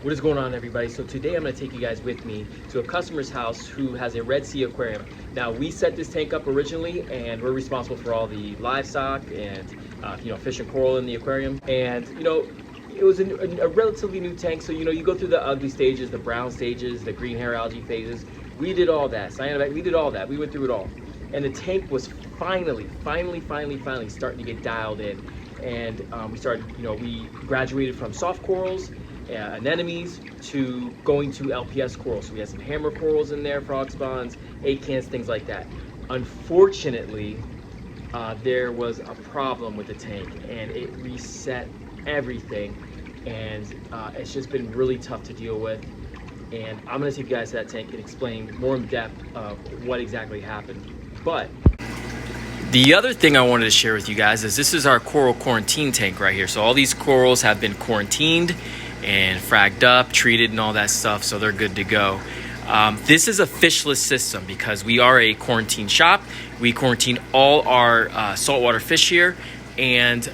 What is going on, everybody? So today I'm going to take you guys with me to a customer's house who has a Red Sea aquarium. Now, we set this tank up originally and we're responsible for all the livestock and fish and coral in the aquarium. And it was a relatively new tank, so you go through the ugly stages, the brown stages, the green hair algae phases. We did all that. We did all that. We went through it all. And the tank was finally starting to get dialed in. And we graduated from soft corals, anemones, to going to LPS corals. So we had some hammer corals in there, frog spawns, acants, things like that. Unfortunately, there was a problem with the tank and it reset everything, and it's just been really tough to deal with. And I'm gonna take you guys to that tank and explain more in depth of what exactly happened. But the other thing I wanted to share with you guys is this is our coral quarantine tank right here. So all these corals have been quarantined and fragged up, treated and all that stuff, so they're good to go. This is a fishless system because we are a quarantine shop. We quarantine all our saltwater fish here, and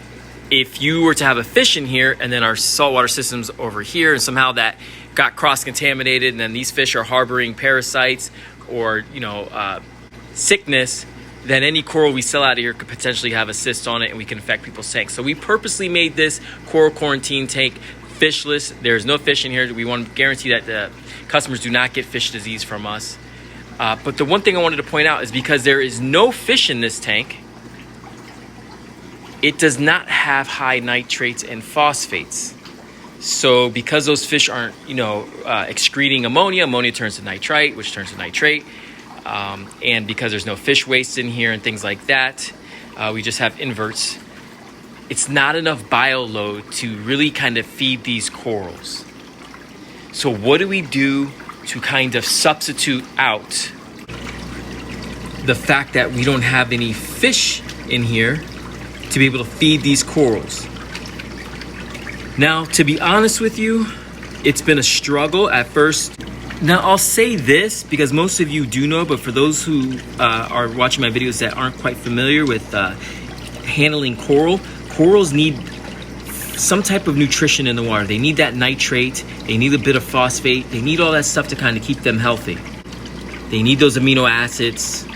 if you were to have a fish in here and then our saltwater system's over here and somehow that got cross-contaminated and then these fish are harboring parasites or sickness, then any coral we sell out of here could potentially have a cyst on it and we can infect people's tanks. So we purposely made this coral quarantine tank fishless. There's no fish in here. We want to guarantee that the customers do not get fish disease from us. But the one thing I wanted to point out is because there is no fish in this tank, it does not have high nitrates and phosphates. So because those fish aren't, excreting ammonia, ammonia turns to nitrite, which turns to nitrate. And because there's no fish waste in here and things like that, we just have inverts. It's not enough bio load to really kind of feed these corals. So what do we do to kind of substitute out the fact that we don't have any fish in here to be able to feed these corals? Now, to be honest with you, it's been a struggle at first. Now, I'll say this because most of you do know, but for those who are watching my videos that aren't quite familiar with handling corals need some type of nutrition in the water. They need that nitrate, they need a bit of phosphate, they need all that stuff to kind of keep them healthy. They need those amino acids.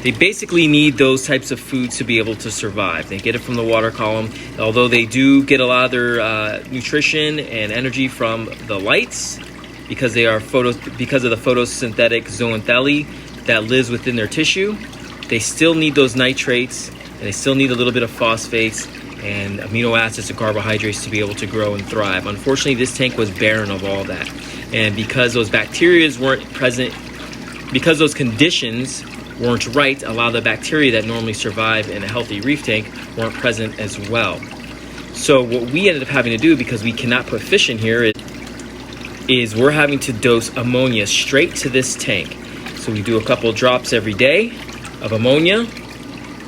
They basically need those types of foods to be able to survive. They get it from the water column, although they do get a lot of their nutrition and energy from the lights because they are because of the photosynthetic zooxanthellae that lives within their tissue. They still need those nitrates, and they still need a little bit of phosphates and amino acids and carbohydrates to be able to grow and thrive. Unfortunately, this tank was barren of all that. And because those bacteria weren't present, because those conditions weren't right, a lot of the bacteria that normally survive in a healthy reef tank weren't present as well. So what we ended up having to do, because we cannot put fish in here, is we're having to dose ammonia straight to this tank. So we do a couple drops every day of ammonia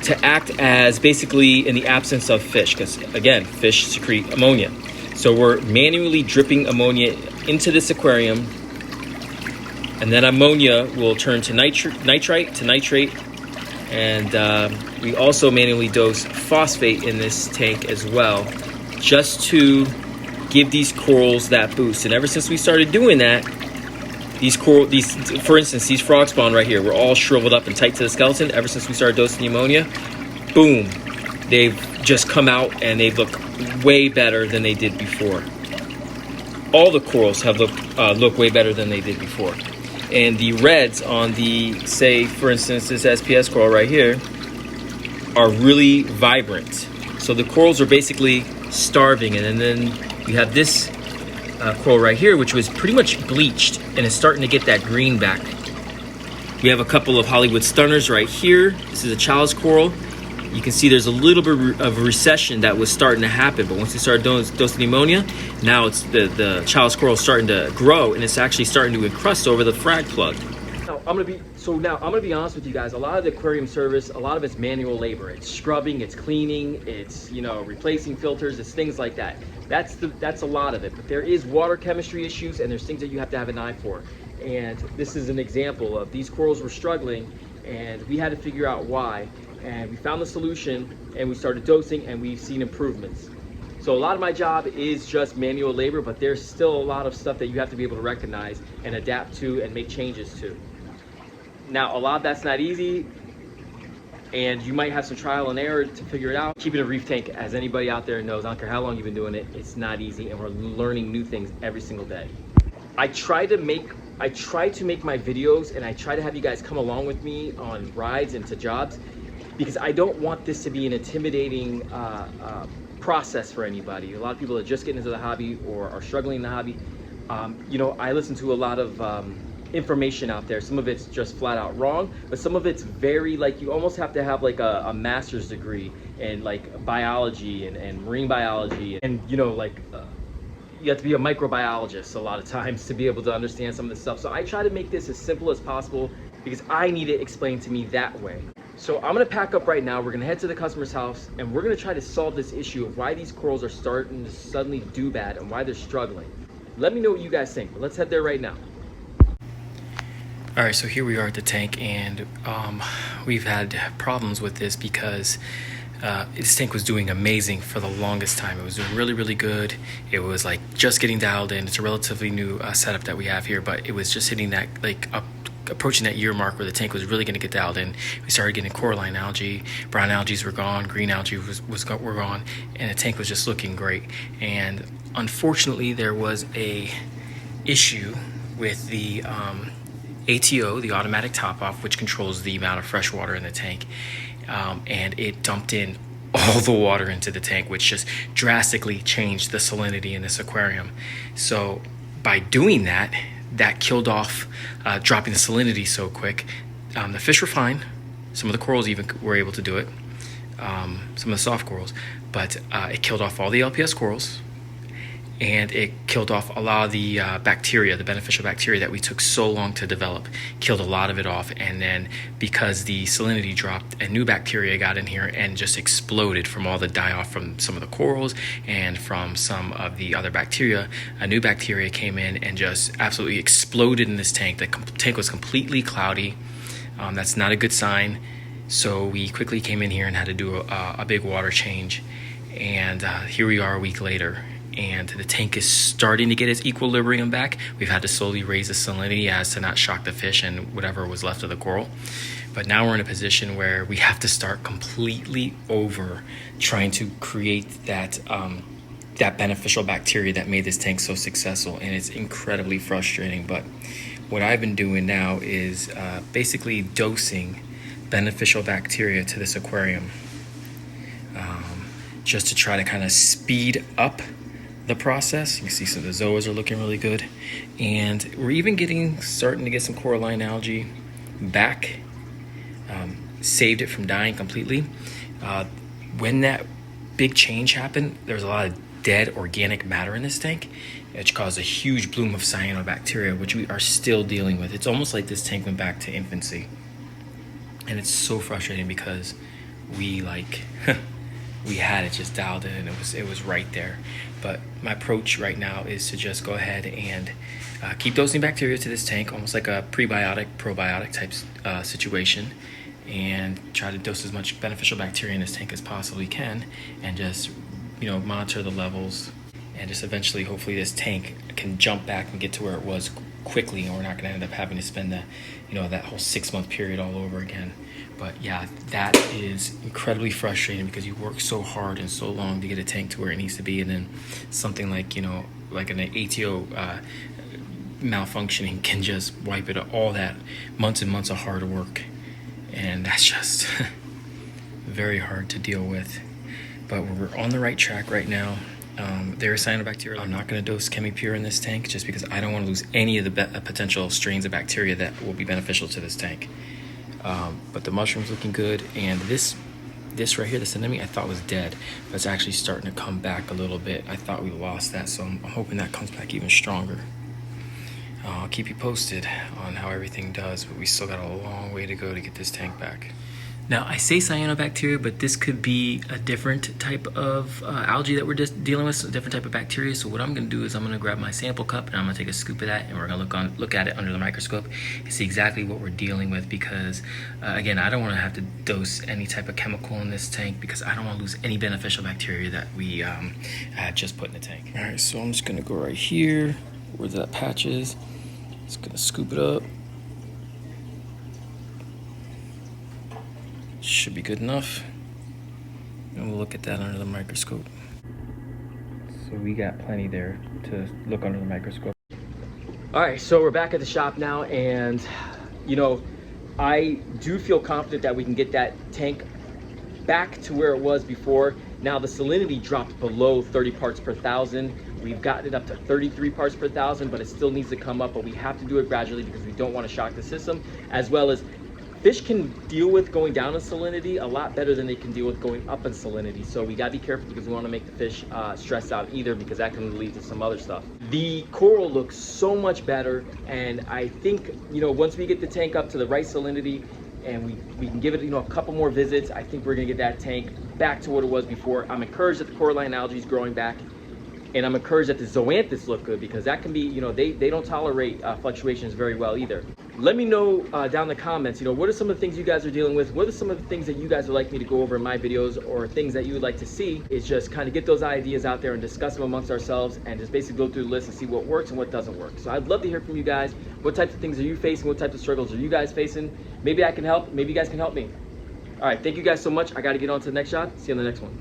to act as basically in the absence of fish, because again, fish secrete ammonia. So we're manually dripping ammonia into this aquarium, and then ammonia will turn to nitrite to nitrate. And we also manually dose phosphate in this tank as well, just to give these corals that boost. And ever since we started doing that, for instance, these frog spawn right here, we're all shriveled up and tight to the skeleton. Ever since we started dosing the ammonia, boom, they've just come out and they look way better than they did before. All the corals have look way better than they did before. And the reds on the, say, for instance, this SPS coral right here, are really vibrant. So the corals are basically starving. And then you have this coral right here, which was pretty much bleached and is starting to get that green back. We have a couple of Hollywood stunners right here. This is a chalice coral. You can see there's a little bit of recession that was starting to happen, but once we started dosing the ammonia, now it's the chalice coral starting to grow, and it's actually starting to encrust over the frag plug. Now I'm gonna be honest with you guys. A lot of the aquarium service, a lot of it's manual labor. It's scrubbing, it's cleaning, it's replacing filters, it's things like that. That's a lot of it. But there is water chemistry issues, and there's things that you have to have an eye for. And this is an example of these corals were struggling, and we had to figure out why. And we found the solution, and we started dosing, and we've seen improvements. So a lot of my job is just manual labor, but there's still a lot of stuff that you have to be able to recognize and adapt to and make changes to. Now, a lot of that's not easy, and you might have some trial and error to figure it out. Keeping a reef tank, as anybody out there knows, I don't care how long you've been doing it, it's not easy, and we're learning new things every single day. I try to make my videos, and I try to have you guys come along with me on rides and to jobs, because I don't want this to be an intimidating process for anybody. A lot of people are just getting into the hobby or are struggling in the hobby. You know, I listen to a lot of information out there. Some of it's just flat out wrong, but some of it's very, like, you almost have to have like a master's degree in like biology and marine biology, and you know, like you have to be a microbiologist a lot of times to be able to understand some of this stuff. So I try to make this as simple as possible because I need it explained to me that way. So I'm gonna pack up right now. We're gonna head to the customer's house, and we're gonna try to solve this issue of why these corals are starting to suddenly do bad and why they're struggling. Let me know what you guys think, but let's head there right now. All right, so here we are at the tank, and we've had problems with this because this tank was doing amazing for the longest time. It was doing really, really good. It was like just getting dialed in. It's a relatively new setup that we have here, but it was just hitting that, like, approaching that year mark where the tank was really going to get dialed in. We started getting coralline algae, brown algae were gone, green algae were gone, and the tank was just looking great. And unfortunately, there was a issue with the ATO, the automatic top off, which controls the amount of fresh water in the tank, and it dumped in all the water into the tank, which just drastically changed the salinity in this aquarium. So by doing that, that killed off, dropping the salinity so quick. The fish were fine. Some of the corals even were able to do it, some of the soft corals, but it killed off all the LPS corals, and it killed off a lot of the bacteria, the beneficial bacteria that we took so long to develop, killed a lot of it off. And then because the salinity dropped, a new bacteria got in here and just exploded from all the die-off from some of the corals and from some of the other bacteria. A new bacteria came in and just absolutely exploded in this tank. The tank was completely cloudy. That's not a good sign. So we quickly came in here and had to do a big water change. And here we are a week later, and the tank is starting to get its equilibrium back. We've had to slowly raise the salinity as to not shock the fish and whatever was left of the coral. But now we're in a position where we have to start completely over trying to create that beneficial bacteria that made this tank so successful, and it's incredibly frustrating. But what I've been doing now is basically dosing beneficial bacteria to this aquarium, just to try to kind of speed up the process. You can see some of the zoas are looking really good, and we're even starting to get some coralline algae back. Saved it from dying completely. When that big change happened, there was a lot of dead organic matter in this tank, which caused a huge bloom of cyanobacteria, which we are still dealing with. It's almost like this tank went back to infancy, and it's so frustrating because we we had it just dialed in, and it was right there. But my approach right now is to just go ahead and keep dosing bacteria to this tank, almost like a prebiotic, probiotic type situation, and try to dose as much beneficial bacteria in this tank as possibly can, and just, you know, monitor the levels, and just eventually, hopefully, this tank can jump back and get to where it was quickly, and we're not going to end up having to spend that whole 6-month period all over again. But yeah, that is incredibly frustrating because you work so hard and so long to get a tank to where it needs to be, and then something like, you know, like an ATO malfunctioning can just wipe it, all that months and months of hard work, and that's just very hard to deal with. But we're on the right track right now. There are cyanobacteria. I'm not going to dose ChemiPure in this tank just because I don't want to lose any of the potential strains of bacteria that will be beneficial to this tank. But the mushroom's looking good, and this right here, this anemone, I thought was dead, but it's actually starting to come back a little bit. I thought we lost that, so I'm hoping that comes back even stronger. I'll keep you posted on how everything does, but we still got a long way to go to get this tank back. Now, I say cyanobacteria, but this could be a different type of algae that we're just dealing with, so a different type of bacteria. So what I'm going to do is I'm going to grab my sample cup and I'm going to take a scoop of that, and we're going to look at it under the microscope and see exactly what we're dealing with. Because again, I don't want to have to dose any type of chemical in this tank because I don't want to lose any beneficial bacteria that we had just put in the tank. All right, so I'm just going to go right here where that patch is. Just going to scoop it up. Should be good enough. And we'll look at that under the microscope. So we got plenty there to look under the microscope. All right, so we're back at the shop now, and you know, I do feel confident that we can get that tank back to where it was before. Now the salinity dropped below 30 parts per thousand. We've gotten it up to 33 parts per thousand, but it still needs to come up, but we have to do it gradually because we don't want to shock the system, as well as fish can deal with going down in salinity a lot better than they can deal with going up in salinity. So we gotta be careful because we wanna make the fish stress out either, because that can lead to some other stuff. The coral looks so much better, and I think, you know, once we get the tank up to the right salinity and we can give it, you know, a couple more visits, I think we're gonna get that tank back to what it was before. I'm encouraged that the coralline algae is growing back. And I'm encouraged that the zoanthus look good, because that can be, you know, they don't tolerate fluctuations very well either. Let me know down in the comments, you know, what are some of the things you guys are dealing with? What are some of the things that you guys would like me to go over in my videos, or things that you would like to see? Is just kind of get those ideas out there and discuss them amongst ourselves, and just basically go through the list and see what works and what doesn't work. So I'd love to hear from you guys. What types of things are you facing? What types of struggles are you guys facing? Maybe I can help. Maybe you guys can help me. All right, thank you guys so much. I got to get on to the next shot. See you on the next one.